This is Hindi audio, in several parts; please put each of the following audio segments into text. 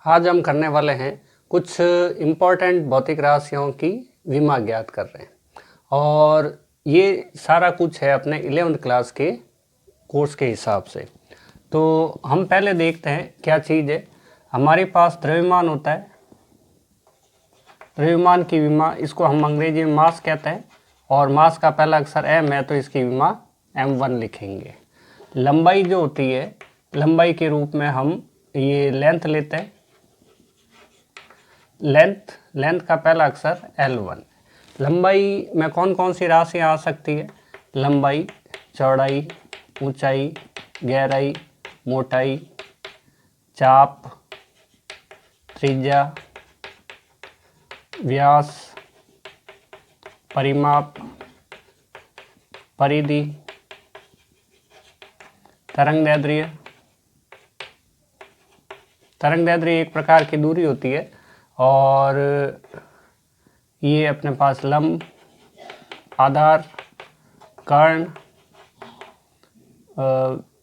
आज हम करने वाले हैं कुछ इम्पोर्टेंट भौतिक राशियों की विमा ज्ञात कर रहे हैं और ये सारा कुछ है अपने 11th क्लास के कोर्स के हिसाब से। तो हम पहले देखते हैं क्या चीज़ है। हमारे पास द्रव्यमान होता है, द्रव्यमान की विमा, इसको हम अंग्रेजी में मास कहते हैं और मास का पहला अक्षर m है तो इसकी विमा m1 लिखेंगे। लंबाई जो होती है, लंबाई के रूप में हम ये लेंथ लेते हैं, लेंथ का पहला अक्षर L1। लंबाई में कौन कौन सी राशियाँ आ सकती है? लंबाई, चौड़ाई, ऊंचाई, गहराई, मोटाई, चाप, त्रिज्या, व्यास, परिमाप, परिधि, तरंगदैर्ध्य। तरंगदैर्ध्य एक प्रकार की दूरी होती है और ये अपने पास लंब, आधार, कर्ण,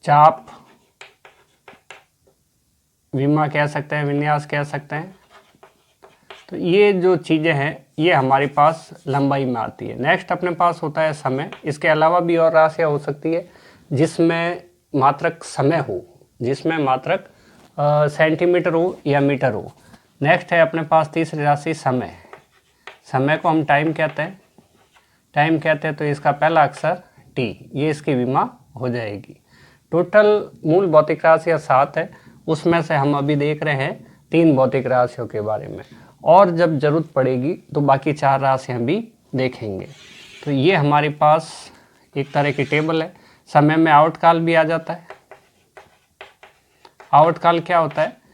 चाप, विमा कह सकते हैं, विन्यास कह सकते हैं। तो ये जो चीज़ें हैं ये हमारे पास लंबाई में आती है। नेक्स्ट अपने पास होता है समय। इसके अलावा भी और राशियाँ हो सकती है जिसमें मात्रक समय हो, जिसमें मात्रक सेंटीमीटर हो या मीटर हो। नेक्स्ट है अपने पास तीसरी राशि समय। समय को हम टाइम कहते हैं, तो इसका पहला अक्षर T, ये इसकी विमा हो जाएगी। टोटल मूल भौतिक राशियाँ 7 है, उसमें से हम अभी देख रहे हैं 3 भौतिक राशियों के बारे में और जब जरूरत पड़ेगी तो बाकी 4 राशियाँ भी देखेंगे। तो ये हमारे पास एक तरह की टेबल है। समय में आवर्तकाल भी आ जाता है। आवर्तकाल क्या होता है?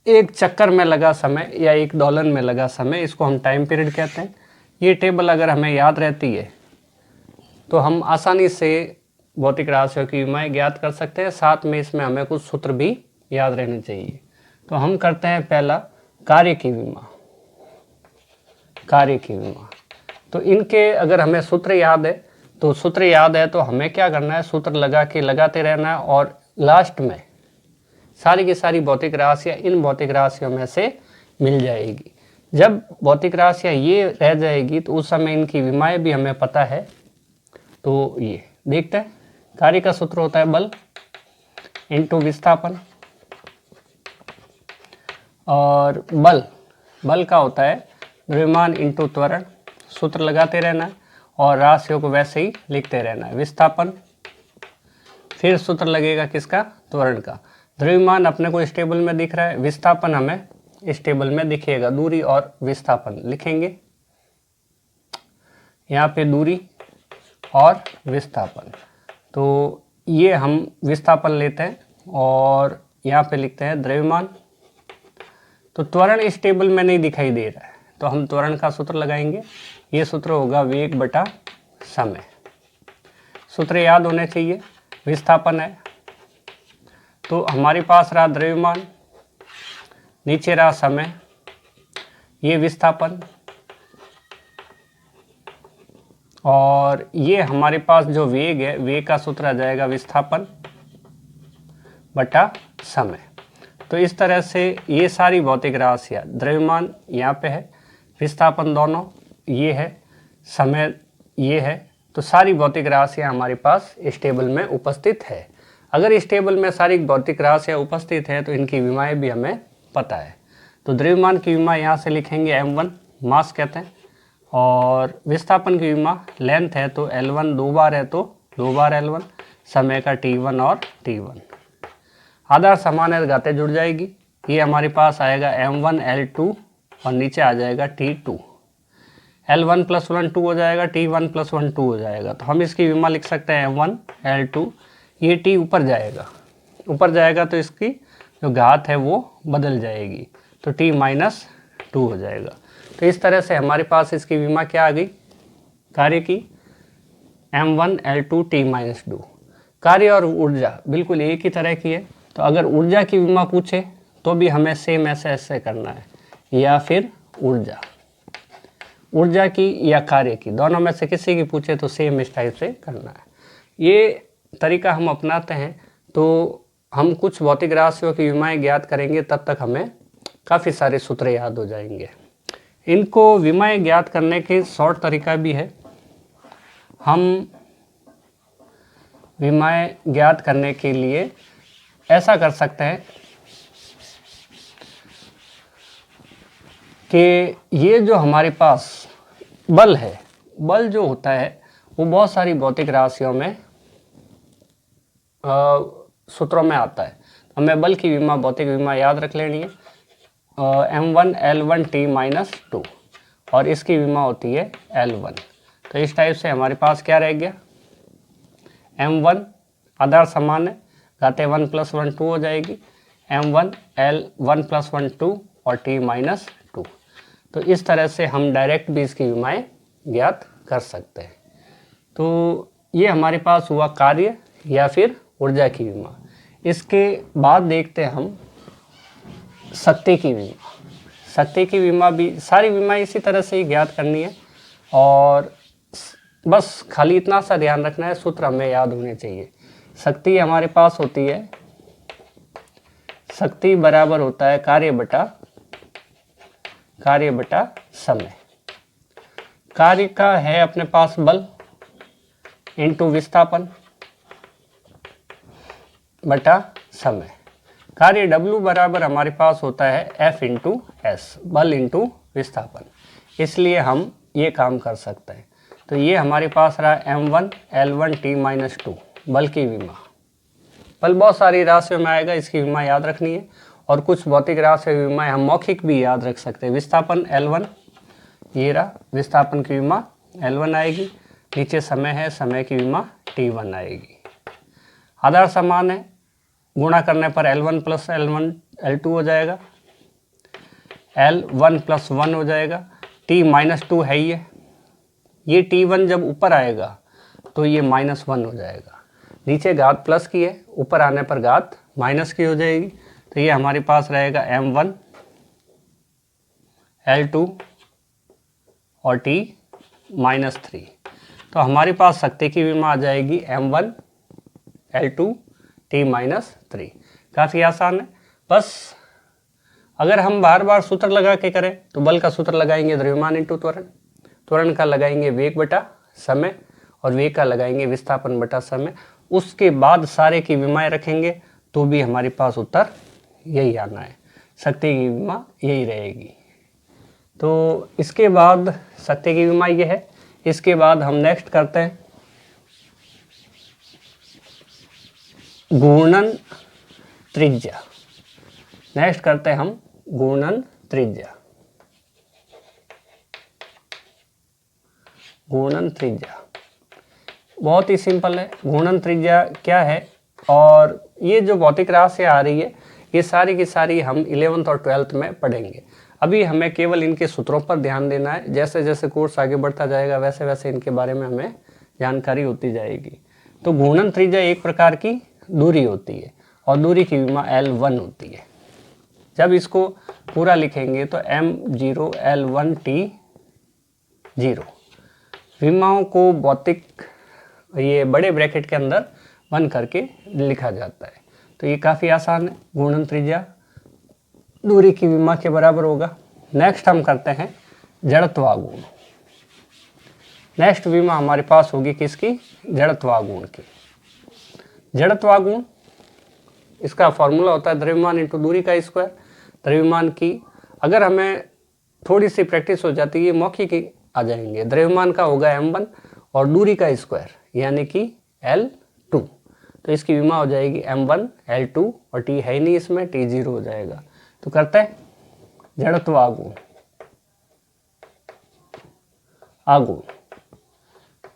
एक चक्कर में लगा समय या एक दोलन में लगा समय, इसको हम टाइम पीरियड कहते हैं। ये टेबल अगर हमें याद रहती है तो हम आसानी से भौतिक राशियों की विमाएँ ज्ञात कर सकते हैं। साथ में इसमें हमें कुछ सूत्र भी याद रहने चाहिए। तो हम करते हैं पहला कार्य की विमा। तो इनके अगर हमें सूत्र याद है तो हमें क्या करना है? सूत्र लगाते रहना है और लास्ट में सारी की सारी भौतिक राशियाँ इन भौतिक राशियों में से मिल जाएगी। जब भौतिक राशियाँ ये रह जाएगी तो उस समय इनकी विमाएँ भी हमें पता है। तो ये देखते हैं, कार्य का सूत्र होता है बल इंटू विस्थापन, और बल का होता है द्रव्यमान इंटू त्वरण। सूत्र लगाते रहना है और राशियों को वैसे ही लिखते रहना है। विस्थापन, फिर सूत्र लगेगा किसका? त्वरण का। द्रव्यमान अपने को इस टेबल में दिख रहा है, विस्थापन हमें इस टेबल में दिखेगा। दूरी और विस्थापन लिखेंगे, यहाँ पे दूरी और विस्थापन। तो ये हम विस्थापन लेते हैं और यहाँ पे लिखते हैं द्रव्यमान। तो त्वरण इस टेबल में नहीं दिखाई दे रहा है तो हम त्वरण का सूत्र लगाएंगे। ये सूत्र होगा वेग बटा समय। सूत्र याद होने चाहिए। विस्थापन है तो हमारे पास रहा द्रव्यमान, नीचे रहा समय, ये विस्थापन, और ये हमारे पास जो वेग है, वेग का सूत्र आ जाएगा विस्थापन बटा समय। तो इस तरह से ये सारी भौतिक राशियाँ, द्रव्यमान यहाँ पे है, विस्थापन दोनों ये है, समय ये है, तो सारी भौतिक राशियाँ हमारे पास इस टेबल में उपस्थित है। अगर इस टेबल में सारी भौतिक राशियाँ उपस्थित है तो इनकी विमाएँ भी हमें पता है। तो द्रव्यमान की विमा यहाँ से लिखेंगे m1, मास कहते हैं, और विस्थापन की विमा लेंथ है तो L1 दो बार है तो 2 बार L1, समय का T1 और T1। आधार समान है, घातें जुड़ जाएगी। ये हमारे पास आएगा m1 L2 और नीचे आ जाएगा T2। L1 + 1 2 हो जाएगा, T1 + 1 2 हो जाएगा। तो हम इसकी विमा लिख सकते हैं m1 L2। ये T ऊपर जाएगा तो इसकी जो घात है वो बदल जाएगी, तो T - 2 हो जाएगा। तो इस तरह से हमारे पास इसकी विमा क्या आ गई? कार्य की m1 L2 T - 2। कार्य और ऊर्जा बिल्कुल एक ही तरह की है, तो अगर ऊर्जा की विमा पूछे तो भी हमें सेम ऐसे करना है, या फिर ऊर्जा की या कार्य की, दोनों में से किसी की पूछे तो सेम इस टाइप से करना है। ये तरीका हम अपनाते हैं तो हम कुछ भौतिक राशियों की विमाएँ ज्ञात करेंगे, तब तक हमें काफ़ी सारे सूत्र याद हो जाएंगे। इनको विमाएं ज्ञात करने के शॉर्ट तरीका भी है। हम विमाएं ज्ञात करने के लिए ऐसा कर सकते हैं कि ये जो हमारे पास बल है, बल जो होता है वो बहुत सारी भौतिक राशियों में सूत्रों में आता है। हमें बल की विमा, भौतिक विमा याद रख लेनी है, m1 L1 T-2 और इसकी विमा होती है L1। तो इस टाइप से हमारे पास क्या रह गया, m1 आधार समान है, घाते 1 + 1 2 हो जाएगी, m1 L1 + 1 2 और T-2। तो इस तरह से हम डायरेक्ट भी इसकी विमाएं ज्ञात कर सकते हैं। तो ये हमारे पास हुआ कार्य या फिर ऊर्जा की विमा। इसके बाद देखते हैं हम शक्ति की विमा। शक्ति की विमा भी, सारी विमाएं इसी तरह से ही ज्ञात करनी है और बस खाली इतना सा ध्यान रखना है, सूत्र हमें याद होने चाहिए। शक्ति हमारे पास होती है, शक्ति बराबर होता है कार्य बटा समय। कार्य का है अपने पास बल इंटू विस्थापन बटा समय। कार्य W बराबर हमारे पास होता है F इंटू S, बल इंटू विस्थापन। इसलिए हम ये काम कर सकते हैं। तो ये हमारे पास रहा m1 L1 T-2 बल की विमा। बल बहुत सारी राशियों में आएगा, इसकी विमा याद रखनी है। और कुछ भौतिक राशि विमाएं हम मौखिक भी याद रख सकते हैं। विस्थापन L1, ये रहा विस्थापन की विमा L1 आएगी, नीचे समय है, समय की विमा T1 आएगी। आधार समान है, गुणा करने पर L1 + L1 L2 हो जाएगा, L1 + 1 हो जाएगा, T-2 है ये T1 जब ऊपर आएगा तो ये -1 हो जाएगा। नीचे घात प्लस की है, ऊपर आने पर घात माइनस की हो जाएगी। तो ये हमारे पास रहेगा m1 L2 और T-3। तो हमारे पास शक्ति की विमा आ जाएगी m1 L2 T-3। काफ़ी आसान है। बस अगर हम बार बार सूत्र लगा के करें तो बल का सूत्र लगाएंगे द्रव्यमान इंटू त्वरण, त्वरण का लगाएंगे वेग बटा समय और वेग का लगाएंगे विस्थापन बटा समय। उसके बाद सारे की विमाएं रखेंगे तो भी हमारे पास उत्तर यही आना है, शक्ति की विमा यही रहेगी। तो इसके बाद शक्ति की विमा ये है। इसके बाद हम नेक्स्ट करते हैं घूर्णन त्रिज्या। नेक्स्ट करते हैं हम घूर्णन त्रिज्या। घूर्णन त्रिज्या बहुत ही सिंपल है। घूर्णन त्रिज्या क्या है, और ये जो भौतिक राशि आ रही है ये सारी की सारी हम 11th और 12th में पढ़ेंगे। अभी हमें केवल इनके सूत्रों पर ध्यान देना है। जैसे जैसे कोर्स आगे बढ़ता जाएगा वैसे वैसे इनके बारे में हमें जानकारी होती जाएगी। तो घूर्णन त्रिज्या एक प्रकार की दूरी होती है और दूरी की विमा L1 होती है। जब इसको पूरा लिखेंगे तो m0 L1 T0। विमाओं को भौतिक ये बड़े ब्रैकेट के अंदर बंद करके लिखा जाता है। तो ये काफ़ी आसान है। घूर्णन त्रिज्या दूरी की विमा के बराबर होगा। नेक्स्ट हम करते हैं जड़त्वाघूर्ण। नेक्स्ट विमा हमारे पास होगी किसकी, जड़त्वाघूर्ण की। जड़त्वाघूर्ण इसका फॉर्मूला होता है द्रव्यमान इंटू दूरी का स्क्वायर। द्रव्यमान की अगर हमें थोड़ी सी प्रैक्टिस हो जाती है मौखिक ही आ जाएंगे। द्रव्यमान का होगा m1 और दूरी का स्क्वायर यानी कि L2। तो इसकी विमा हो जाएगी m1 L2 और T है ही नहीं इसमें, T0 हो जाएगा। तो करते हैं जड़त्वाघूर्ण।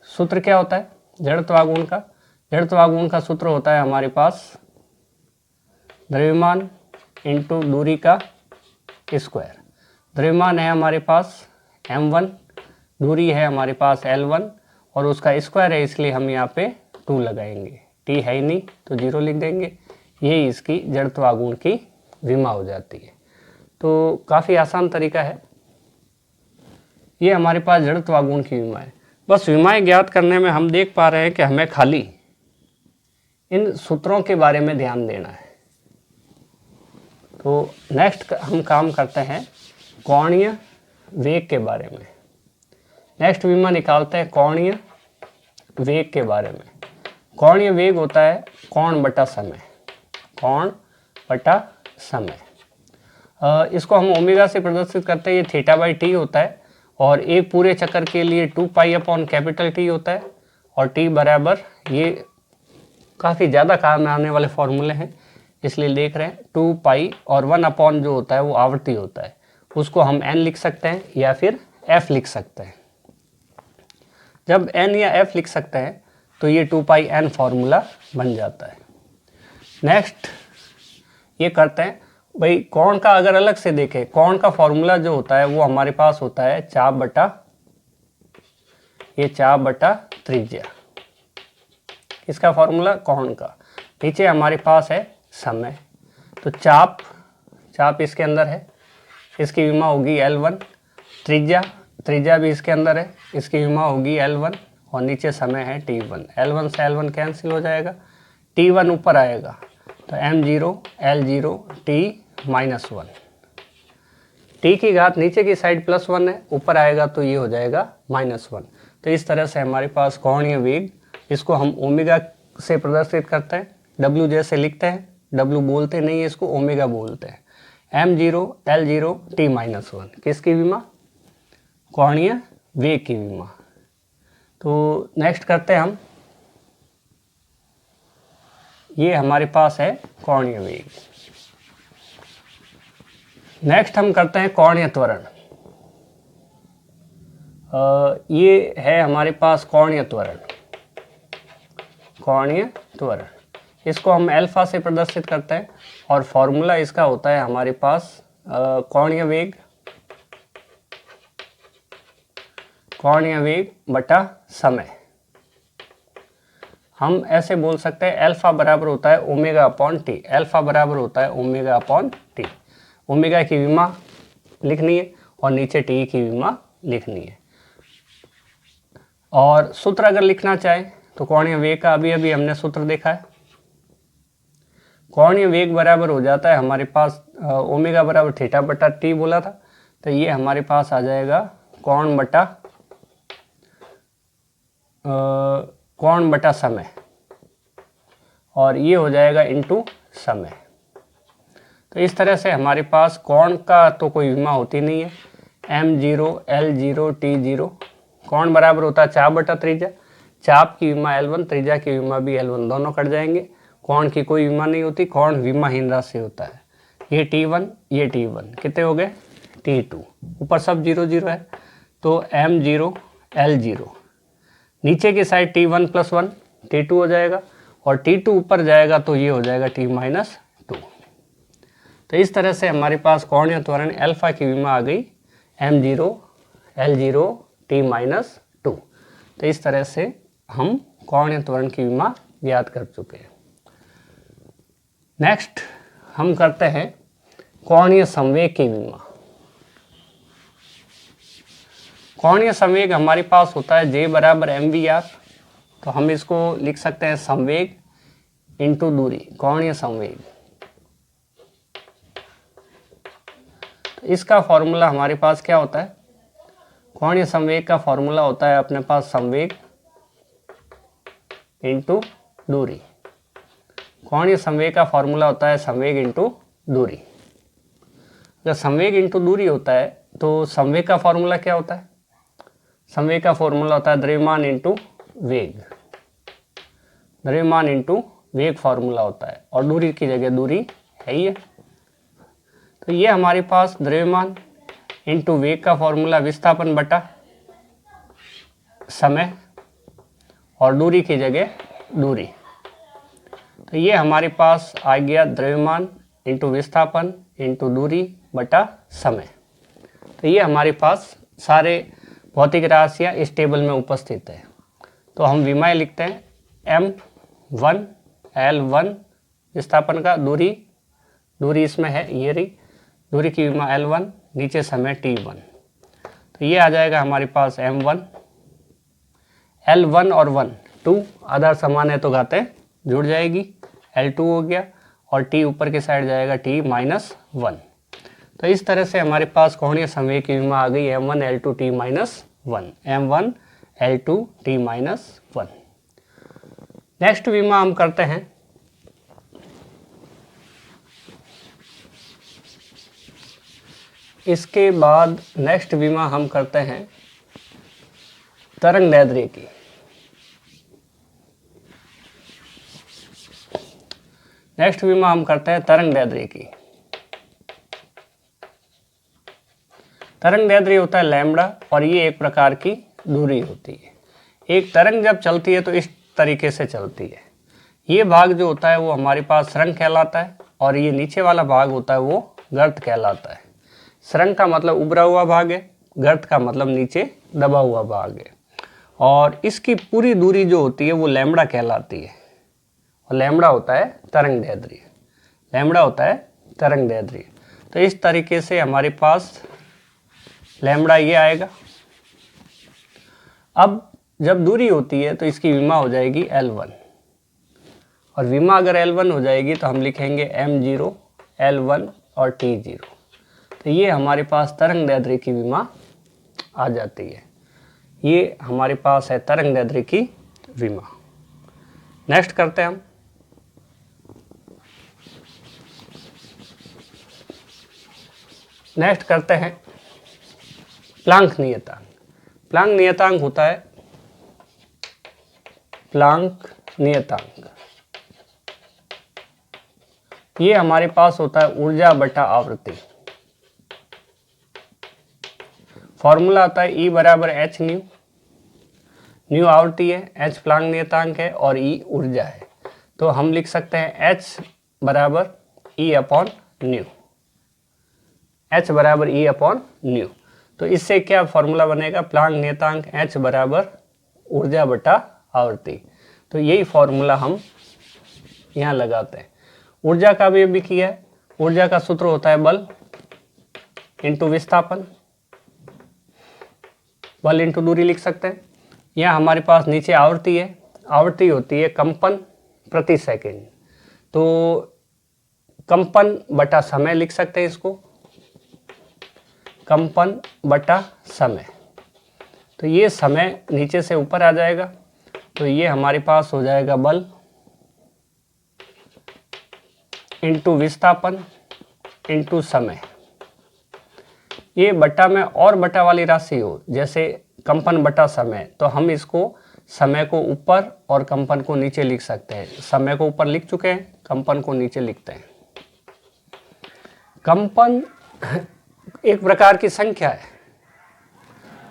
सूत्र क्या होता है जड़त्वाघूर्ण का? जड़त्वाघूर्ण का सूत्र होता है हमारे पास द्रव्यमान इंटू दूरी का स्क्वायर। द्रव्यमान है हमारे पास m1, दूरी है हमारे पास L1 और उसका स्क्वायर है, इसलिए हम यहाँ पे 2 लगाएंगे। T है ही नहीं तो 0 लिख देंगे। यही इसकी जड़त्वाघूर्ण की विमा हो जाती है। तो काफ़ी आसान तरीका है। ये हमारे पास जड़त्वाघूर्ण की विमा है। बस विमाएं ज्ञात करने में हम देख पा रहे हैं कि हमें खाली इन सूत्रों के बारे में ध्यान देना है। तो नेक्स्ट हम काम करते हैं कोणीय वेग के बारे में। नेक्स्ट विमा निकालते हैं कोणीय वेग के बारे में। कोणीय वेग होता है कोण बटा समय, कोण बटा समय। इसको हम ओमेगा से प्रदर्शित करते हैं, ये थीटा बाई टी होता है और एक पूरे चक्कर के लिए 2 पाई अपॉन कैपिटल टी होता है और टी बराबर, ये काफ़ी ज़्यादा काम में आने वाले फॉर्मूले हैं इसलिए देख रहे हैं, 2 पाई और 1 अपॉन जो होता है वो आवृत्ति होता है, उसको हम n लिख सकते हैं या फिर f लिख सकते हैं। जब n या f लिख सकते हैं तो ये 2 पाई n फॉर्मूला बन जाता है। नेक्स्ट ये करते हैं भाई, कोण का अगर अलग से देखें, कोण का फॉर्मूला जो होता है वो हमारे पास होता है चाप बटा, ये चाप बटा त्रिज्या। इसका फॉर्मूला कोण का, नीचे हमारे पास है समय, तो चाप इसके अंदर है, इसकी विमा होगी L1, त्रिज्या भी इसके अंदर है, इसकी विमा होगी L1 और नीचे समय है T1। L1 से L1 कैंसिल हो जाएगा, T1 ऊपर आएगा तो M0 L0 T-1। T की घात नीचे की साइड +1 है, ऊपर आएगा तो ये हो जाएगा -1। तो इस तरह से हमारे पास कोणीय वेग, इसको हम ओमेगा से प्रदर्शित करते हैं, W जैसे लिखते हैं, W बोलते नहीं है इसको, ओमेगा बोलते हैं। M0 L0 T-1 किसकी विमा, कोणीय वेग की विमा। तो नेक्स्ट करते हैं हम, ये हमारे पास है कोणीय वेग। नेक्स्ट हम करते हैं कोणीय त्वरण। ये है हमारे पास कोणीय त्वरण, इसको हम अल्फा से प्रदर्शित करते हैं और फॉर्मूला इसका होता है हमारे पास कोणीय वेग बटा समय। हम ऐसे बोल सकते हैं अल्फा बराबर होता है ओमेगा अपॉन टी, अल्फा बराबर होता है ओमेगा अपॉन टी। ओमेगा की विमा लिखनी है और नीचे टी की विमा लिखनी है। और सूत्र अगर लिखना चाहे तो कोणीय वेग का अभी हमने सूत्र देखा है, कोणीय वेग बराबर हो जाता है हमारे पास ओमेगा बराबर थीटा बटा टी बोला था, तो ये हमारे पास आ जाएगा कोण बटा समय और ये हो जाएगा इनटू समय। तो इस तरह से हमारे पास कोण का तो कोई विमा होती नहीं है, M0 L0 T0, कोण बराबर होता है चाप बटा त्रिज्या, चाप की विमा L1, त्रिज्या की विमा भी L1, दोनों कट जाएंगे। कोण की कोई विमा नहीं होती, कोण विमाहीन राशि होता है। ये T1 ये T1 कितने हो गए, T2, ऊपर सब 0 0 है तो M0 L0, नीचे की साइड T1 + 1 T2 हो जाएगा और T2 ऊपर जाएगा तो ये हो जाएगा T-2। तो इस तरह से हमारे पास कोणीय त्वरण अल्फा की विमा आ गई M0 L0 T-2। तो इस तरह से हम कोणीय त्वरण की विमा ज्ञात कर चुके हैं। नेक्स्ट हम करते हैं कोणीय संवेग की विमा। कोणीय संवेग हमारे पास होता है J बराबर mvr, तो हम इसको लिख सकते हैं संवेग इंटू दूरी, कोणीय संवेग। तो इसका फॉर्मूला हमारे पास क्या होता है, कोणीय संवेग का फॉर्मूला होता है अपने पास संवेग इंटू दूरी। कोणीय संवेग का फॉर्मूला होता है संवेग इंटू दूरी। अगर संवेग इंटू दूरी होता है तो संवेग का फॉर्मूला क्या होता है, संवेग का फॉर्मूला होता है द्रव्यमान इंटू वेग, द्रव्यमान इंटू वेग फॉर्मूला होता है और दूरी की जगह दूरी है ही है। तो ये हमारे पास द्रव्यमान इंटू वेग का फॉर्मूला विस्थापन बटा समय और दूरी की जगह दूरी। तो ये हमारे पास आ गया द्रव्यमान इंटू विस्थापन इंटू दूरी बटा समय। तो ये हमारे पास सारे भौतिक राशियाँ इस टेबल में उपस्थित है। तो हम विमाएं लिखते हैं M1 L1 विस्थापन का, दूरी इसमें है, ये रही दूरी की विमा L1, नीचे समय T1। तो ये आ जाएगा हमारे पास M1 L1 और 1 2 आधार समान है तो घातें जुड़ जाएगी, L2 हो गया और T ऊपर की साइड जाएगा T-1 1। तो इस तरह से हमारे पास कोणीय संवेग की विमा आ गई m1 L2 t minus 1, m1 L2 t minus 1। Next विमा हम करते हैं इसके बाद नेक्स्ट विमा हम करते हैं तरंग दैर्ध्य की। नेक्स्ट विमा हम करते हैं तरंग दैर्ध्य की। तरंग दैर्ध्य होता है लैम्बडा और ये एक प्रकार की दूरी होती है। एक तरंग जब चलती है तो इस तरीके से चलती है। ये भाग जो होता है वो हमारे पास सुरंग कहलाता है और ये नीचे वाला भाग होता है वो गर्त कहलाता है। सुरंग का मतलब उभरा हुआ भाग है, गर्त का मतलब नीचे दबा हुआ भाग है और इसकी पूरी दूरी जो होती है वो लैम्बडा कहलाती है और लैम्बडा होता है तरंग दैर्ध्य। लैम्बडा होता है तरंग दैर्ध्य। तो इस तरीके से हमारे पास लैम्बडा ये आएगा। अब जब दूरी होती है तो इसकी विमा हो जाएगी L1 और विमा अगर L1 हो जाएगी तो हम लिखेंगे m0 L1 और t0। तो ये हमारे पास तरंग दैर्ध्य की विमा आ जाती है। ये हमारे पास है तरंग दैर्ध्य की विमा। नेक्स्ट करते हैं हम नेक्स्ट करते हैं प्लांक नियतांक। प्लांक नियतांक होता है प्लांक नियतांक। ये हमारे पास होता है ऊर्जा बटा आवृत्ति। फॉर्मूला आता है E बराबर h न्यू। न्यू आवृत्ति है, h प्लांक नियतांक है और E ऊर्जा है। तो हम लिख सकते हैं h बराबर E अपॉन न्यू। h बराबर E अपॉन न्यू। तो इससे क्या फॉर्मूला बनेगा? प्लांक नियतांक h बराबर ऊर्जा बटा आवृत्ति। तो यही फॉर्मूला हम यहाँ लगाते हैं। ऊर्जा का भी किया है। ऊर्जा का सूत्र होता है बल इंटू विस्थापन। बल इंटू दूरी लिख सकते हैं। यहाँ हमारे पास नीचे आवृत्ति है। आवृत्ति होती है कंपन प्रति सेकंड। तो कंपन बटा समय लिख सकते हैं इसको, कंपन बटा समय। तो ये समय नीचे से ऊपर आ जाएगा। तो ये हमारे पास हो जाएगा बल इंटू विस्थापन इंटू समय। ये बटा में और बटा वाली राशि हो, जैसे कंपन बटा समय, तो हम इसको समय को ऊपर और कंपन को नीचे लिख सकते हैं। समय को ऊपर लिख चुके हैं, कंपन को नीचे लिखते हैं। कंपन एक प्रकार की संख्या है।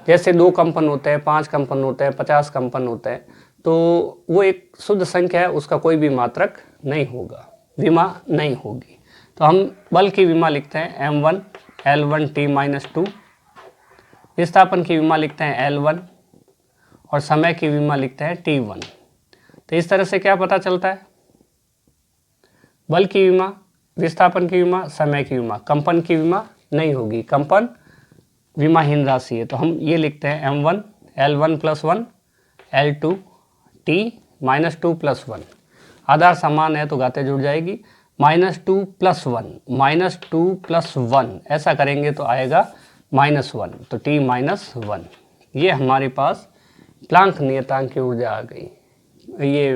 जैसे 2 कंपन होते हैं, 5 कंपन होते हैं, 50 कंपन होते हैं, तो वो एक शुद्ध संख्या है, उसका कोई भी मात्रक नहीं होगा, विमा नहीं होगी। तो हम बल की विमा लिखते हैं m1 L1 t माइनस 2। विस्थापन की विमा लिखते हैं L1 और समय की विमा लिखते हैं T1। तो इस तरह से क्या पता चलता है? बल की विमा, विस्थापन की विमा, समय की विमा, कंपन की विमा नहीं होगी। कंपन विमाहीन राशि है। तो हम ये लिखते हैं m1 L1 plus 1 L2 t minus 2 plus 1। आधार समान है तो घातें जुड़ जाएगी। -2 + 1, -2 + 1 ऐसा करेंगे तो आएगा -1। तो t - 1। ये हमारे पास प्लांक नियतांक की ऊर्जा आ गई। ये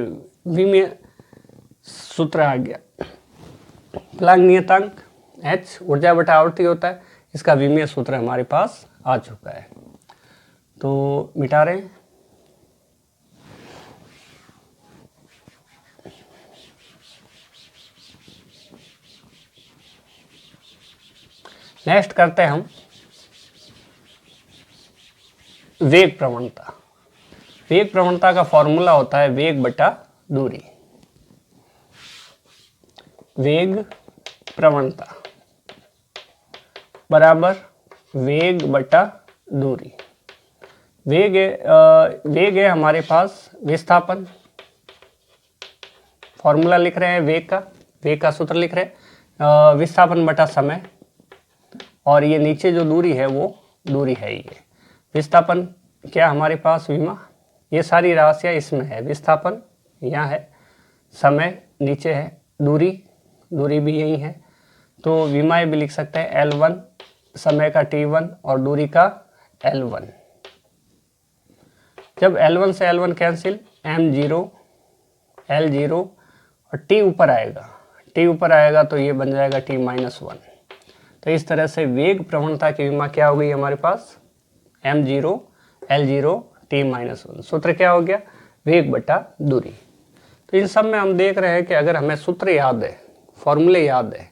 विमीय सूत्र आ गया। प्लांक नियतांक h ऊर्जा बटा आवृत्ति होता है। इसका विमीय सूत्र हमारे पास आ चुका है। तो मिटा रहे हैं। नेक्स्ट करते हैं हम वेग प्रवणता। वेग प्रवणता का फॉर्मूला होता है वेग बटा दूरी। वेग प्रवणता बराबर वेग बटा दूरी। वेग है हमारे पास विस्थापन। फॉर्मूला लिख रहे हैं वेग का सूत्र लिख रहे हैं विस्थापन बटा समय। और ये नीचे जो दूरी है वो दूरी है ये विस्थापन। क्या हमारे पास विमा, ये सारी राशियाँ इसमें है। विस्थापन यहाँ है, समय नीचे है, दूरी भी यही है, तो विमाएं भी लिख सकते हैं L1 समय का T1 और दूरी का L1। जब L1 से L1 कैंसिल, M0 L0 और T ऊपर आएगा, T ऊपर आएगा तो ये बन जाएगा T-1। तो इस तरह से वेग प्रवणता की विमा क्या हो गई हमारे पास, M0 L0 T-1। सूत्र क्या हो गया, वेग बटा दूरी। तो इन सब में हम देख रहे हैं कि अगर हमें सूत्र याद है, फॉर्मूले याद है,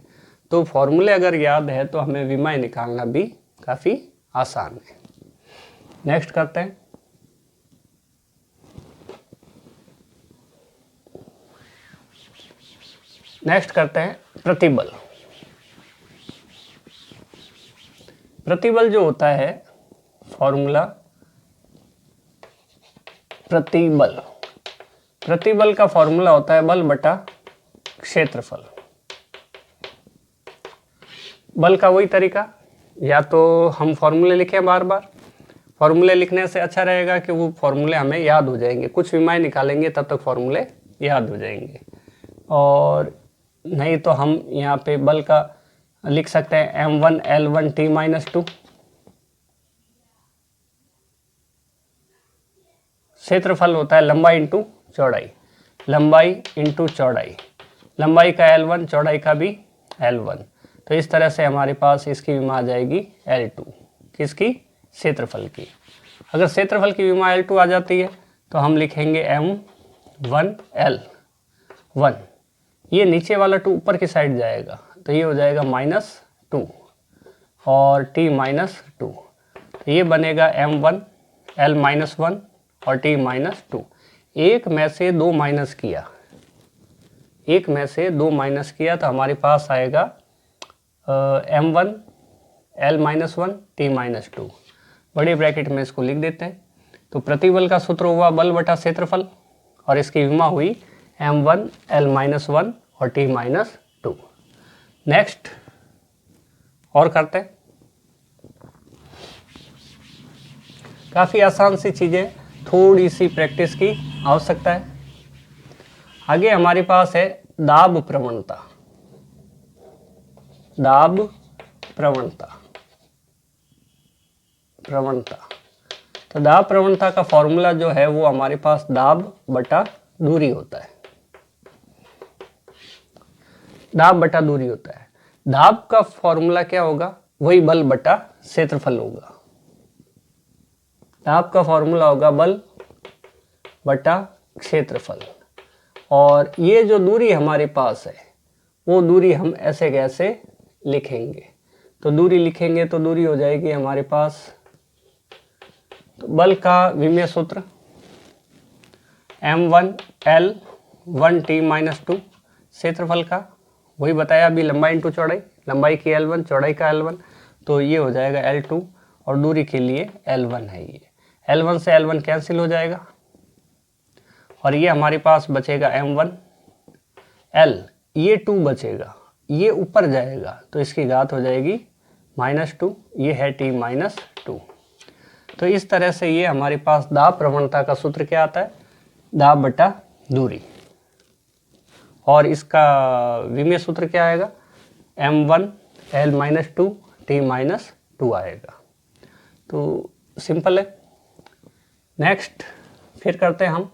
तो फॉर्मूले अगर याद है तो हमें विमाएं निकालना भी काफ़ी आसान है। नेक्स्ट करते हैं। नेक्स्ट करते हैं प्रतिबल। प्रतिबल जो होता है फॉर्मूला, प्रतिबल, प्रतिबल का फॉर्मूला होता है बल बटा क्षेत्रफल। बल का वही तरीका, या तो हम फॉर्मूले लिखें बार बार, फॉर्मूले लिखने से अच्छा रहेगा कि वो फॉर्मूले हमें याद हो जाएंगे, कुछ विमाएं निकालेंगे तब तक फॉर्मूले याद हो जाएंगे। और नहीं तो हम यहाँ पे बल का लिख सकते हैं M1 L1 T-2। क्षेत्रफल होता है लंबाई इंटू चौड़ाई, लंबाई इंटू चौड़ाई, लंबाई का L1 चौड़ाई का भी L1। तो इस तरह से हमारे पास इसकी विमा आ जाएगी L2, किसकी, क्षेत्रफल की। अगर क्षेत्रफल की विमा L2 आ जाती है तो हम लिखेंगे M1 L1, ये नीचे वाला 2 ऊपर की साइड जाएगा तो ये हो जाएगा -2 और T-2। तो ये बनेगा M1 L-1 और T-2। एक में से 2 माइनस किया, एक में से 2 माइनस किया तो हमारे पास आएगा M1 L-1 T-2। बड़ी ब्रैकेट में इसको लिख देते हैं। तो प्रतिबल का सूत्र हुआ बल बटा क्षेत्रफल और इसकी विमा हुई M1 L-1 और T-2। नेक्स्ट और करते हैं। काफ़ी आसान सी चीज़ें, थोड़ी सी प्रैक्टिस की आवश्यकता है। आगे हमारे पास है दाब प्रवणता। दाब प्रवणता, प्रवणता। तो दाब प्रवणता का फॉर्मूला जो है वो हमारे पास दाब बटा दूरी होता है, दाब बटा दूरी होता है। दाब का फॉर्मूला क्या होगा, वही बल बटा क्षेत्रफल होगा। दाब का फॉर्मूला होगा बल बटा क्षेत्रफल, और ये जो दूरी हमारे पास है वो दूरी हम ऐसे कैसे लिखेंगे, तो दूरी लिखेंगे तो दूरी हो जाएगी हमारे पास, तो बल का विमीय सूत्र M1 L1 T-2, क्षेत्रफल का वही बताया अभी, लंबाई इंटू चौड़ाई, लंबाई की L1 चौड़ाई का L1, तो ये हो जाएगा L2 और दूरी के लिए L1 है। ये L1 से L1 कैंसिल हो जाएगा और ये हमारे पास बचेगा M1 L, ये 2 बचेगा, ये ऊपर जाएगा तो इसकी घात हो जाएगी -2, ये है T-2। तो इस तरह से ये हमारे पास दाब प्रवणता का सूत्र क्या आता है, दाब बटा दूरी, और इसका विमीय सूत्र क्या आएगा, M1 L-2 T-2 आएगा। तो सिंपल है। नेक्स्ट फिर करते हैं हम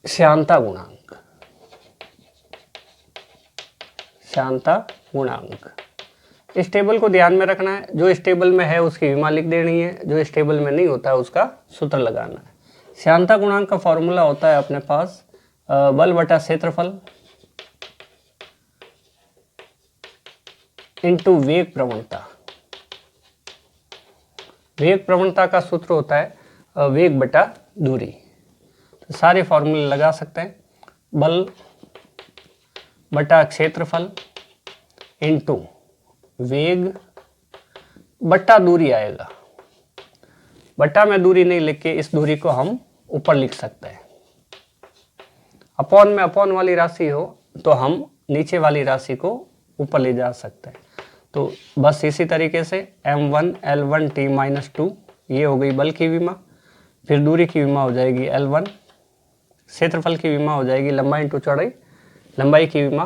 श्यानता गुणांक। श्यानता गुणांक, इस टेबल को ध्यान में रखना है, जो इस टेबल में है उसकी विमा लिख देनी है, जो इस टेबल में नहीं होता है उसका सूत्र लगाना है। श्यानता गुणांक का फॉर्मूला होता है अपने पास बल बटा क्षेत्रफल इंटू वेग प्रवणता। वेग प्रवणता का सूत्र होता है वेग बटा दूरी। तो सारे फॉर्मूले लगा सकते हैं, बल बटा क्षेत्रफल इंटू वेग बटा दूरी आएगा, बटा में दूरी नहीं लिख के इस दूरी को हम ऊपर लिख सकते हैं। अपॉन में अपॉन वाली राशि हो तो हम नीचे वाली राशि को ऊपर ले जा सकते हैं। तो बस इसी तरीके से M1 L1 T-2 ये हो गई बल की विमा, फिर दूरी की विमा हो जाएगी L1, क्षेत्रफल की विमा हो जाएगी लंबाई इंटू चौड़ाई, लंबाई की विमा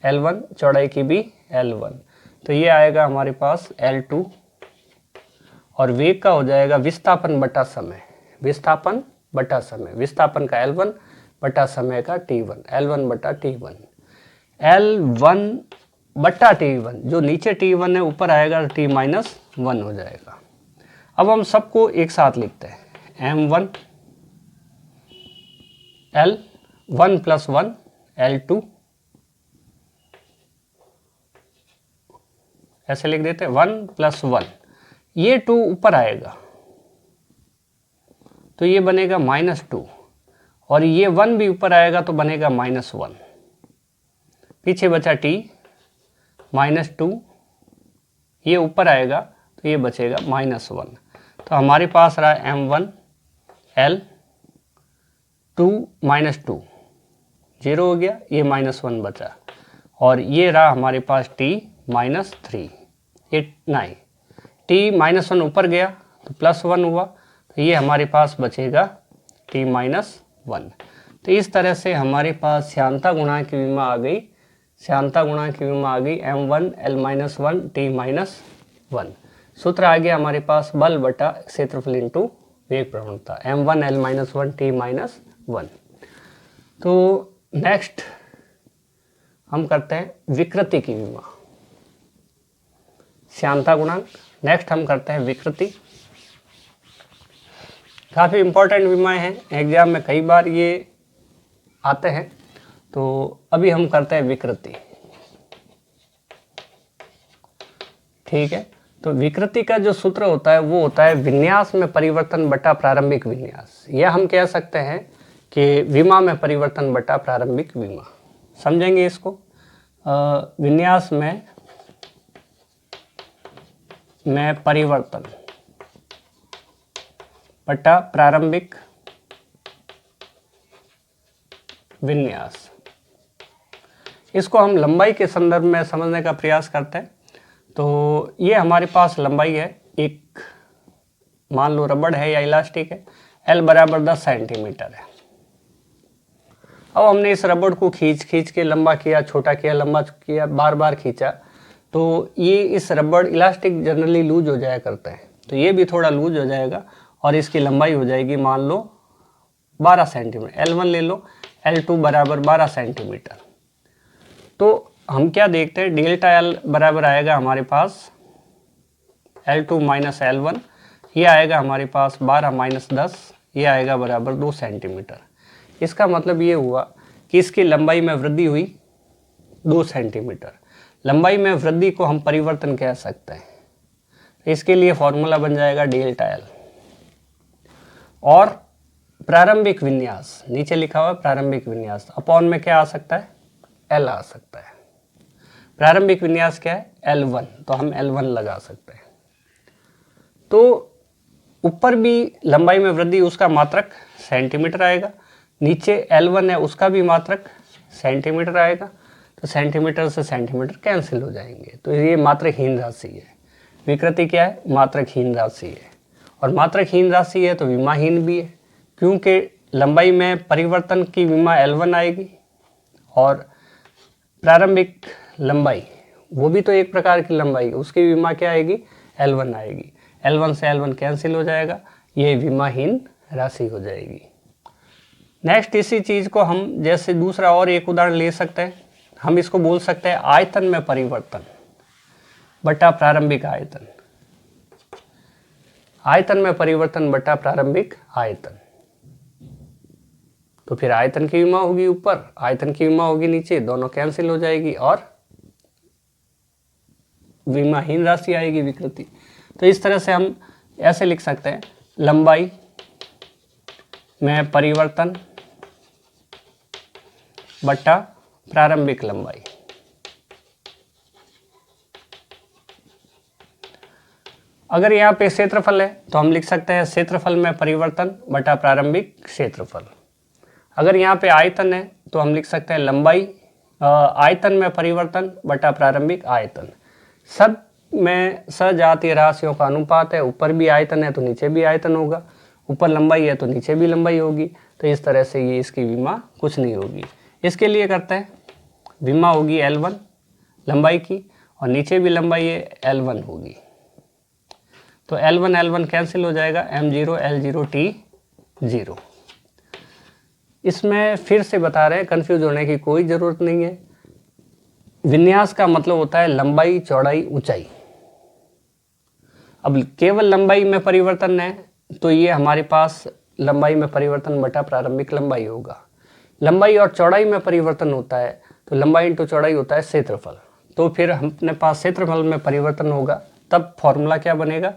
L1, चौड़ाई की भी L1, तो ये आएगा हमारे पास L2, और वेग का हो जाएगा विस्थापन बटा समय, विस्थापन बटा समय, विस्थापन का L1 बटा समय का T1, L1 बटा T1, L1 बटा T1, जो नीचे T1 है ऊपर आएगा T-1 हो जाएगा। अब हम सबको एक साथ लिखते हैं, M1 L1 + 1 L2, ऐसे लिख देते हैं 1 + 1, ये 2 ऊपर आएगा तो ये बनेगा -2, और ये 1 भी ऊपर आएगा तो बनेगा -1, पीछे बचा T -2, ये ऊपर आएगा तो ये बचेगा -1, तो हमारे पास रहा M1 L2 -2, 0 हो गया, ये -1 बचा, और ये रहा हमारे पास T-3, ये नहीं, T-1 ऊपर गया तो +1 हुआ, तो ये हमारे पास बचेगा T-1। तो इस तरह से हमारे पास श्यानता गुणांक की विमा आ गई, श्यानता गुणांक की विमा आ गई M1 L-1 T-1। सूत्र आ गया हमारे पास बल बटा क्षेत्रफल इंटू वेग प्रवणता, M1 L-1 T-1। तो नेक्स्ट हम करते हैं विकृति की विमा, श्यानता गुणांक, नेक्स्ट हम करते हैं विकृति। काफ़ी इंपॉर्टेंट विमाएं हैं, एग्जाम में कई बार ये आते हैं, तो अभी हम करते हैं विकृति। ठीक है, तो विकृति का जो सूत्र होता है वो होता है विन्यास में परिवर्तन बटा प्रारंभिक विन्यास, या हम कह सकते हैं कि विमा में परिवर्तन बटा प्रारंभिक विमा। समझेंगे इसको, विन्यास में परिवर्तन बटा प्रारंभिक विन्यास, इसको हम लंबाई के संदर्भ में समझने का प्रयास करते हैं। तो ये हमारे पास लंबाई है, एक मान लो रबड़ है या इलास्टिक है, L बराबर 10 सेंटीमीटर है। अब हमने इस रबड़ को खींच के लंबा किया, छोटा किया, लंबा किया, बार बार खींचा, तो ये इस रबड़, इलास्टिक जनरली लूज हो जाया करता है, तो ये भी थोड़ा लूज हो जाएगा, और इसकी लंबाई हो जाएगी मान लो 12 सेंटीमीटर, L1 ले लो, L2 बराबर 12 सेंटीमीटर। तो हम क्या देखते हैं, डेल्टा L बराबर आएगा हमारे पास L2 - L1, ये आएगा हमारे पास 12 - 10, ये आएगा बराबर 2 सेंटीमीटर। इसका मतलब ये हुआ कि इसकी लंबाई में वृद्धि हुई 2 सेंटीमीटर। लंबाई में वृद्धि को हम परिवर्तन कह सकते हैं, इसके लिए फॉर्मूला बन जाएगा डेल्टा L। और प्रारंभिक विन्यास नीचे लिखा हुआ है, प्रारंभिक विन्यास अपॉन में क्या आ सकता है, L आ सकता है। प्रारंभिक विन्यास क्या है, L1, तो हम L1 लगा सकते हैं। तो ऊपर भी लंबाई में वृद्धि, उसका मात्रक सेंटीमीटर आएगा, नीचे L1 है उसका भी मात्रक सेंटीमीटर आएगा, तो सेंटीमीटर से सेंटीमीटर कैंसिल हो जाएंगे, तो ये मात्रकहीन राशि है। विकृति क्या है, मात्रकहीन राशि है, और मात्रकहीन राशि है तो विमाहीन भी है, क्योंकि लंबाई में परिवर्तन की विमा L1 आएगी, और प्रारंभिक लंबाई वो भी तो एक प्रकार की लंबाई, उसकी विमा क्या आएगी, L1 आएगी। L1 से L1 कैंसिल हो जाएगा, ये विमाहीन राशि हो जाएगी। नेक्स्ट इसी चीज़ को हम जैसे दूसरा और एक उदाहरण ले सकते हैं, हम इसको बोल सकते हैं आयतन में परिवर्तन बटा प्रारंभिक आयतन, आयतन में परिवर्तन बटा प्रारंभिक आयतन। तो फिर आयतन की विमा होगी ऊपर, आयतन की विमा होगी नीचे, दोनों कैंसिल हो जाएगी और विमाहीन राशि आएगी विकृति। तो इस तरह से हम ऐसे लिख सकते हैं, लंबाई में परिवर्तन बटा प्रारंभिक लंबाई। अगर यहाँ पे क्षेत्रफल है तो हम लिख सकते हैं क्षेत्रफल में परिवर्तन बटा प्रारंभिक क्षेत्रफल। अगर यहाँ पे आयतन है तो हम लिख सकते हैं लंबाई आयतन में परिवर्तन बटा प्रारंभिक आयतन। सब में सजातीय राशियों का अनुपात है, ऊपर भी आयतन है तो नीचे भी आयतन होगा, ऊपर लंबाई है तो नीचे भी लंबाई होगी, तो इस तरह से ये इसकी विमा कुछ नहीं होगी। इसके लिए करते हैं, विमा होगी L1 लंबाई की और नीचे भी लंबाई है L1 होगी, तो L1 L1 कैंसिल हो जाएगा, M0 L0 T0। इसमें फिर से बता रहे हैं, कंफ्यूज होने की कोई ज़रूरत नहीं है। विन्यास का मतलब होता है लंबाई, चौड़ाई, ऊंचाई। अब केवल लंबाई में परिवर्तन है तो ये हमारे पास लंबाई में परिवर्तन बटा प्रारंभिक लंबाई होगा। लंबाई और चौड़ाई में परिवर्तन होता है तो लंबाई इंटू चौड़ाई होता है क्षेत्रफल। तो फिर अपने पास क्षेत्रफल में परिवर्तन होगा, तब फॉर्मूला क्या बनेगा,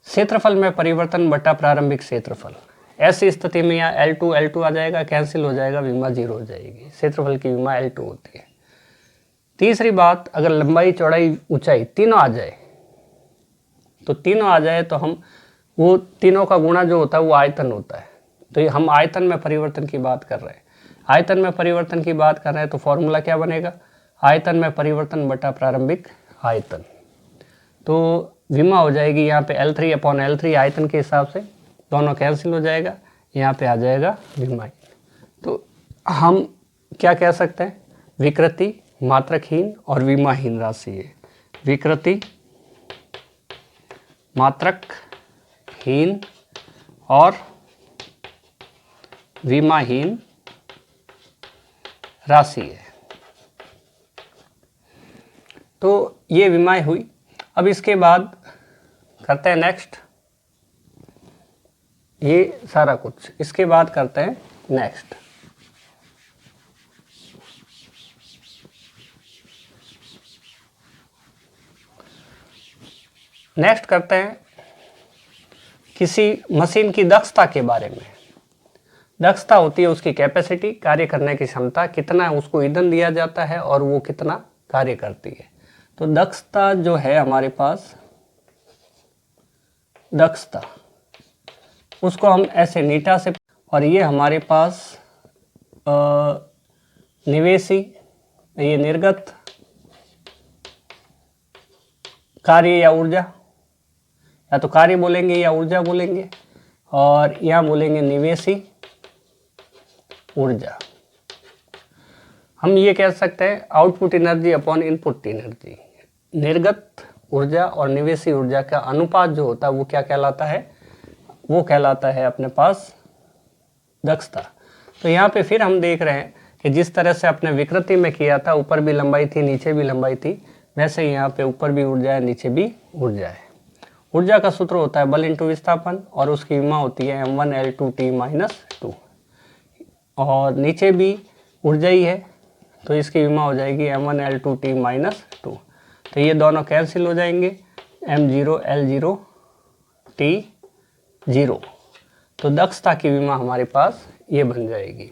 क्षेत्रफल में परिवर्तन बटा प्रारंभिक क्षेत्रफल। ऐसी स्थिति में यहाँ L2 L2 आ जाएगा, कैंसिल हो जाएगा, विमा 0 हो जाएगी। क्षेत्रफल की विमा L2 होती है। तीसरी बात, अगर लंबाई, चौड़ाई, ऊंचाई तीनों आ जाए, तो तीनों आ जाए तो हम वो तीनों का गुणा जो होता है वो आयतन होता है। तो ये हम आयतन में परिवर्तन की बात कर रहे हैं। आयतन में परिवर्तन की बात कर रहे हैं तो फॉर्मूला क्या बनेगा, आयतन में परिवर्तन बटा प्रारंभिक आयतन। तो विमा हो जाएगी यहाँ पे L3/L3 आयतन के हिसाब से, दोनों कैंसिल हो जाएगा, यहाँ पे आ जाएगा विमा। तो हम क्या कह सकते हैं, विकृति मात्रकहीन और विमाहीन राशि है। विकृति मात्रकहीन और विमाहीन राशि है। तो ये विमाएं हुई। अब इसके बाद करते हैं नेक्स्ट, ये सारा कुछ इसके बाद करते हैं नेक्स्ट। नेक्स्ट करते हैं किसी मशीन की दक्षता के बारे में। दक्षता होती है उसकी कैपेसिटी, कार्य करने की क्षमता, कितना उसको ईंधन दिया जाता है और वो कितना कार्य करती है। तो दक्षता जो है हमारे पास, दक्षता उसको हम ऐसे नीटा से, और ये हमारे पास निवेशी, ये निर्गत कार्य या ऊर्जा, या तो कार्य बोलेंगे या ऊर्जा बोलेंगे, और यहाँ बोलेंगे निवेशी ऊर्जा। हम ये कह सकते हैं output energy upon input energy. निर्गत ऊर्जा और निवेशी ऊर्जा का अनुपात जो होता है वो क्या कहलाता है, वो कहलाता है अपने पास दक्षता। तो यहाँ पे फिर हम देख रहे हैं कि जिस तरह से अपने विकृति में किया था, ऊपर भी लंबाई थी नीचे भी लंबाई थी, वैसे ही यहाँ पे ऊपर भी ऊर्जा है नीचे भी ऊर्जा है। ऊर्जा का सूत्र होता है बल इंटू विस्थापन और उसकी विमा होती है M1 L2 T-2, और नीचे भी ऊर्जा ही है तो इसकी विमा हो जाएगी M1 L2 T-2। तो ये दोनों कैंसिल हो जाएंगे, M0 L0 T0। तो दक्षता की विमा हमारे पास ये बन जाएगी।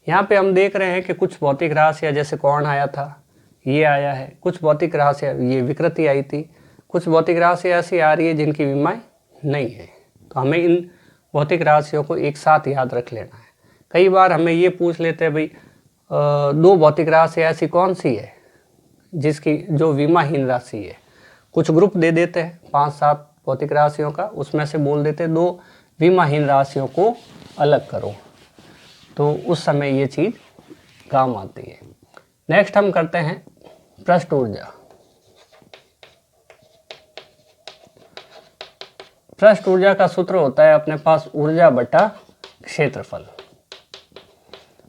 यहाँ पे हम देख रहे हैं कि कुछ भौतिक राशियाँ, जैसे कौन आया था, ये आया है, कुछ भौतिक राशियाँ, ये विकृति आई थी, कुछ भौतिक राशियाँ ऐसी आ रही है जिनकी विमाएं नहीं है। तो हमें इन भौतिक राशियों को एक साथ याद रख लेना है। कई बार हमें ये पूछ लेते हैं भाई दो भौतिक राशि ऐसी कौन सी है जिसकी जो विमाहीन राशि है। कुछ ग्रुप दे देते हैं 5-7 भौतिक राशियों का, उसमें से बोल देते हैं 2 विमाहीन राशियों को अलग करो, तो उस समय ये चीज़ काम आती है। नेक्स्ट हम करते हैं पृष्ठ ऊर्जा। पृष्ठ ऊर्जा का सूत्र होता है अपने पास ऊर्जा बटा क्षेत्रफल।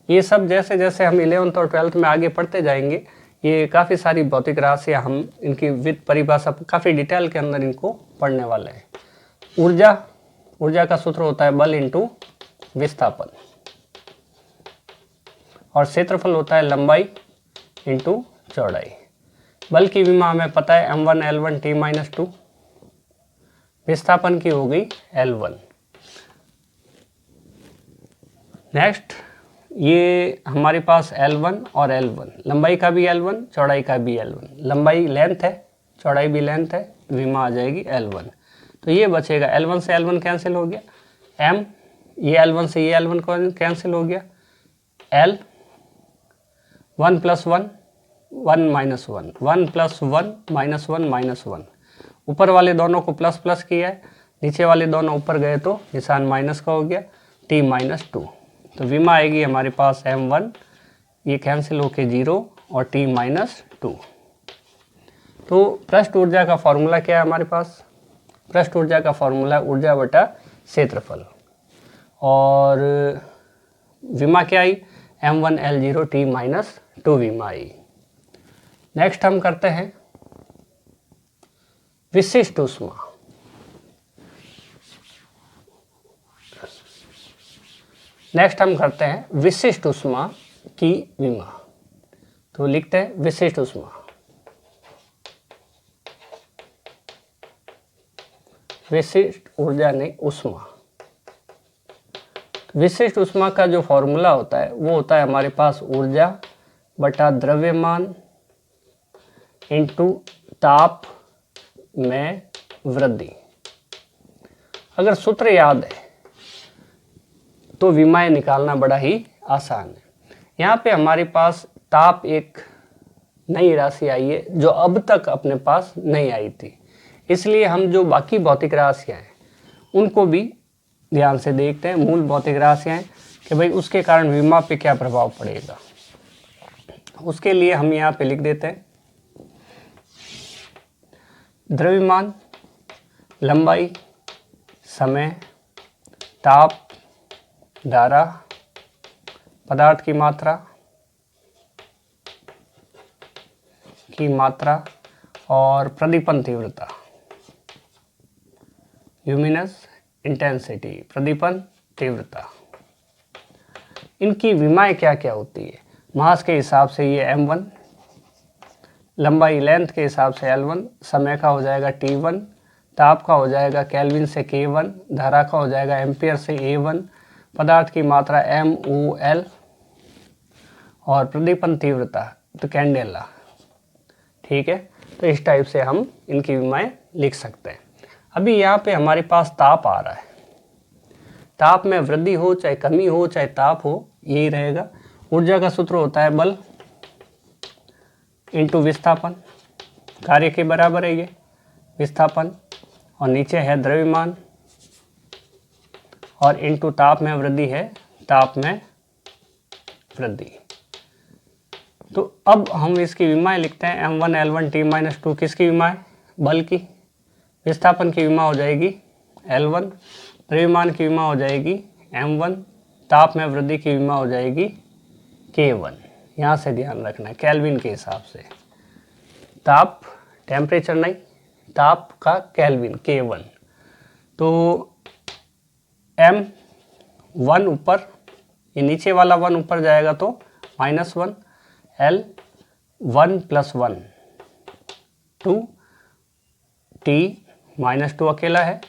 ये सब जैसे जैसे हम 11th और 12th में आगे पढ़ते जाएंगे, ये काफ़ी सारी भौतिक राशियाँ हम इनकी वित्त परिभाषा काफ़ी डिटेल के अंदर इनको पढ़ने वाले हैं। ऊर्जा का सूत्र होता है बल इंटू विस्थापन, और क्षेत्रफल होता है लंबाई इंटू चौड़ाई। बल की विमा हमें पता है M1 L1 T-2, विस्थापन की हो गई L1। नेक्स्ट ये हमारे पास L1 और L1, लंबाई का भी L1 चौड़ाई का भी L1, लंबाई लेंथ है चौड़ाई भी लेंथ है, विमा आ जाएगी L1। तो ये बचेगा, L1 से L1 कैंसिल हो गया, M ये L1 से ये L1 कैंसिल हो गया, L 1 + 1 1 - 1 1 + 1 - 1 - 1, ऊपर वाले दोनों को प्लस प्लस किया है नीचे वाले दोनों ऊपर गए तो निशान माइनस का हो गया, t-2। तो विमा आएगी हमारे पास m1, ये कैंसिल होके 0 और t-2। तो पृष्ठ ऊर्जा का फॉर्मूला क्या है हमारे पास? पृष्ठ ऊर्जा का फॉर्मूला ऊर्जा बटा क्षेत्रफल, और विमा क्या आई? m1L0 t-2 विमा आई। नेक्स्ट हम करते हैं विशिष्ट ऊष्मा। नेक्स्ट हम करते हैं विशिष्ट ऊष्मा की विमा। तो लिखते हैं विशिष्ट ऊष्मा। विशिष्ट ऊर्जा नहीं, ऊष्मा। विशिष्ट ऊष्मा का जो फॉर्मूला होता है वो होता है हमारे पास ऊर्जा बटा द्रव्यमान इंटू ताप में वृद्धि। अगर सूत्र याद है तो विमाएं निकालना बड़ा ही आसान है। यहाँ पे हमारे पास ताप एक नई राशि आई है जो अब तक अपने पास नहीं आई थी, इसलिए हम जो बाकी भौतिक राशियाँ हैं उनको भी ध्यान से देखते हैं। मूल भौतिक राशियाँ हैं कि भाई उसके कारण विमा पे क्या प्रभाव पड़ेगा। उसके लिए हम यहाँ पे लिख देते हैं द्रव्यमान, लंबाई, समय, ताप, धारा, पदार्थ की मात्रा और प्रदीपन तीव्रता, ल्यूमिनस इंटेंसिटी, प्रदीपन तीव्रता। इनकी विमाएं क्या क्या होती है? मास के हिसाब से ये m1, लंबाई लेंथ के हिसाब से L1, समय का हो जाएगा T1, ताप का हो जाएगा केल्विन से K1, धारा का हो जाएगा एम्पियर से A1, पदार्थ की मात्रा MOL और प्रदीपन तीव्रता तो कैंडेला। ठीक है, तो इस टाइप से हम इनकी विमाएं लिख सकते हैं। अभी यहाँ पे हमारे पास ताप आ रहा है। ताप में वृद्धि हो चाहे कमी हो चाहे ताप हो, यही रहेगा। ऊर्जा का सूत्र होता है बल इंटू विस्थापन, कार्य के बराबर है ये विस्थापन, और नीचे है द्रव्यमान और इंटू ताप में वृद्धि है ताप में वृद्धि। तो अब हम इसकी विमाएं लिखते हैं m1L1 t-2। किसकी विमाएं? बल की। विस्थापन की विमा हो जाएगी L1, द्रव्यमान की विमा हो जाएगी m1, ताप में वृद्धि की विमा हो जाएगी K1। यहाँ से ध्यान रखना है केल्विन के हिसाब से, ताप टेम्परेचर नहीं, ताप का केल्विन K1। तो m1 ऊपर, ये नीचे वाला 1 ऊपर जाएगा तो -1, L1 + 1 2, t-2 अकेला है,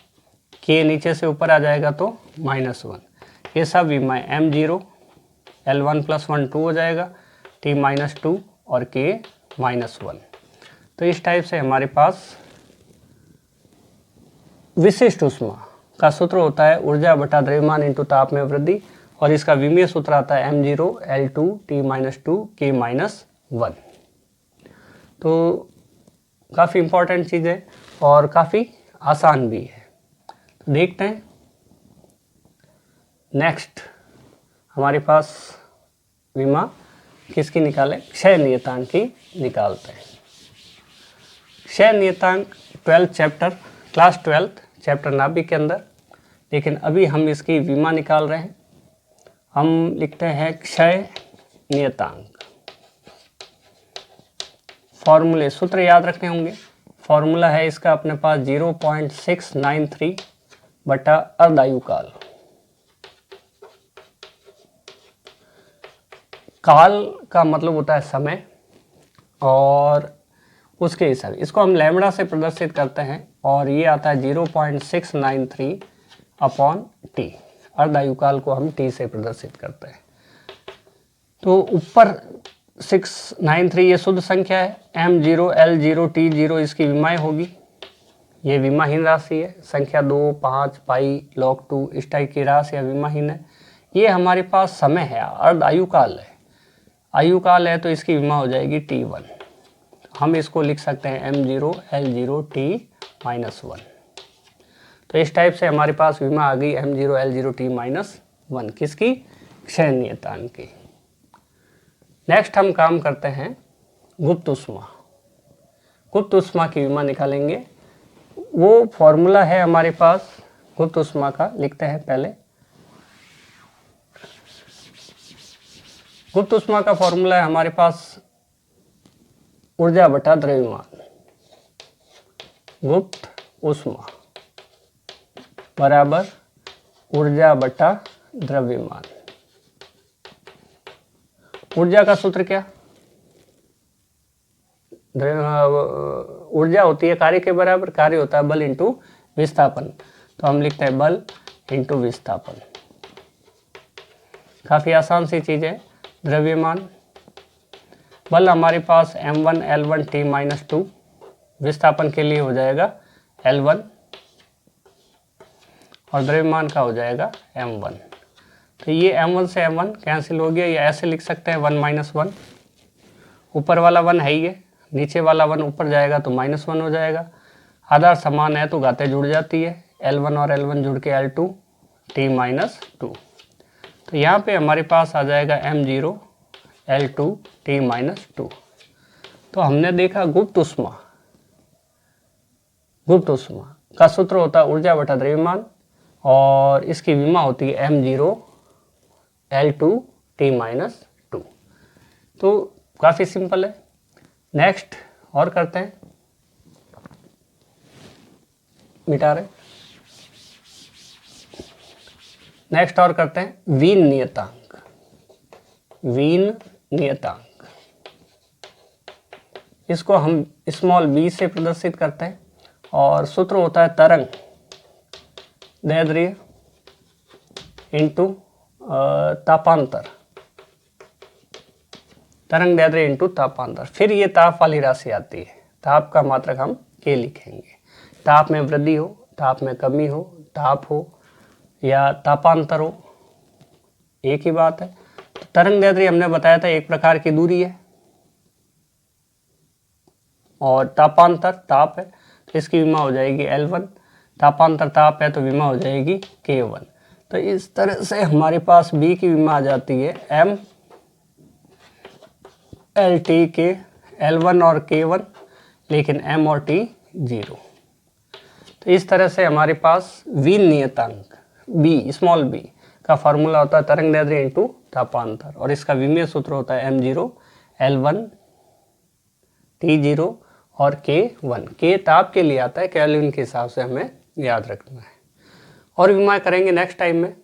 K नीचे से ऊपर आ जाएगा तो -1। ये सब विमाएं m0, L1 + 1 2 हो जाएगा, t-2 और K-1। तो इस टाइप से हमारे पास विशिष्ट ऊष्मा का सूत्र होता है ऊर्जा बटा द्रव्यमान इंटू ताप में वृद्धि, और इसका विमीय सूत्र आता है m0 L2 t-2 K-1। तो काफ़ी इम्पोर्टेंट चीज़ है और काफ़ी आसान भी है। तो देखते हैं नेक्स्ट हमारे पास विमा किसकी निकालें? क्षय नियतांक की निकालते हैं। क्षय नियतांक 12 चैप्टर, क्लास 12 चैप्टर नाभिक के अंदर, लेकिन अभी हम इसकी विमा निकाल रहे हैं। हम लिखते हैं क्षय नियतांक। फॉर्मूले सूत्र याद रखने होंगे। फॉर्मूला है इसका अपने पास 0.693 बटा अर्धायुकाल। काल का मतलब होता है समय, और उसके हिसाब इसको हम लैम्बडा से प्रदर्शित करते हैं, और ये आता है 0.693/t। अर्धायुकाल को हम t से प्रदर्शित करते हैं। तो ऊपर 693 ये शुद्ध संख्या है, m0 L0 t0 इसकी विमाएं होगी। ये विमाहीन राशि है, संख्या 2, 5, पाई, log 2 इस टाइप की राशि है, विमाहीन है। ये हमारे पास समय है, अर्ध आयुकाल है। आयुकाल है तो इसकी विमा हो जाएगी t1। हम इसको लिख सकते हैं m0 L0 t-1। तो इस टाइप से हमारे पास विमा आ गई m0 L0 t-1 किसकी, क्षय नियतांक की। नेक्स्ट हम काम करते हैं गुप्त ऊष्मा। गुप्त ऊष्मा की विमा निकालेंगे। वो फॉर्मूला है हमारे पास गुप्त ऊष्मा का, लिखते हैं पहले। गुप्त ऊष्मा का फॉर्मूला है हमारे पास ऊर्जा बटा द्रव्यमान। गुप्त ऊष्मा बराबर ऊर्जा बटा द्रव्यमान। ऊर्जा का सूत्र क्या, ऊर्जा होती है कार्य के बराबर, कार्य होता है बल इंटू विस्थापन। तो हम लिखते हैं बल इंटू विस्थापन। काफ़ी आसान सी चीज़ है। द्रव्यमान बल हमारे पास m1 L1 t-2, विस्थापन के लिए हो जाएगा L1 और द्रव्यमान का हो जाएगा m1। तो ये m1 से m1 कैंसिल हो गया, या ऐसे लिख सकते हैं 1 - 1। ऊपर वाला 1 है ही है, नीचे वाला 1 ऊपर जाएगा तो -1 हो जाएगा। आधार समान है तो घातें जुड़ जाती है, L1 और L1 जुड़ के L2 t-2। तो यहाँ पे हमारे पास आ जाएगा m0 L2 t-2। तो हमने देखा गुप्त ऊष्मा का सूत्र होता है ऊर्जा बटा द्रव्यमान, और इसकी विमा होती है m0 L2 t-2। तो काफ़ी सिंपल है। नेक्स्ट और करते हैं, मिटा रहे। नेक्स्ट और करते हैं वीन नियतांक। वीन नियतांक, इसको हम स्मॉल b से प्रदर्शित करते हैं, और सूत्र होता है तरंग दैर्ध्य इंटू तापांतर। तरंग दैर्ध्य इंटू तापांतर। फिर ये ताप वाली राशि आती है, ताप का मात्रक हम K लिखेंगे। ताप में वृद्धि हो, ताप में कमी हो, ताप हो या तापांतर हो, एक ही बात है। तो तरंग दैर्ध्य हमने बताया था एक प्रकार की दूरी है, और तापांतर ताप है तो इसकी विमा हो जाएगी L1। तापांतर ताप है तो विमा हो जाएगी K1। तो इस तरह से हमारे पास B की विमा आ जाती है M LT के L1 और K1, लेकिन M और T 0। तो इस तरह से हमारे पास वीन नियतांक B स्मॉल b का फॉर्मूला होता है तरंग दैर्ध्य इंटू तापांतर, और इसका विमीय सूत्र होता है m0 L1 T0 और K1। K ताप के लिए आता है, केल्विन के हिसाब से हमें याद रखना है। और विमा करेंगे नेक्स्ट टाइम में।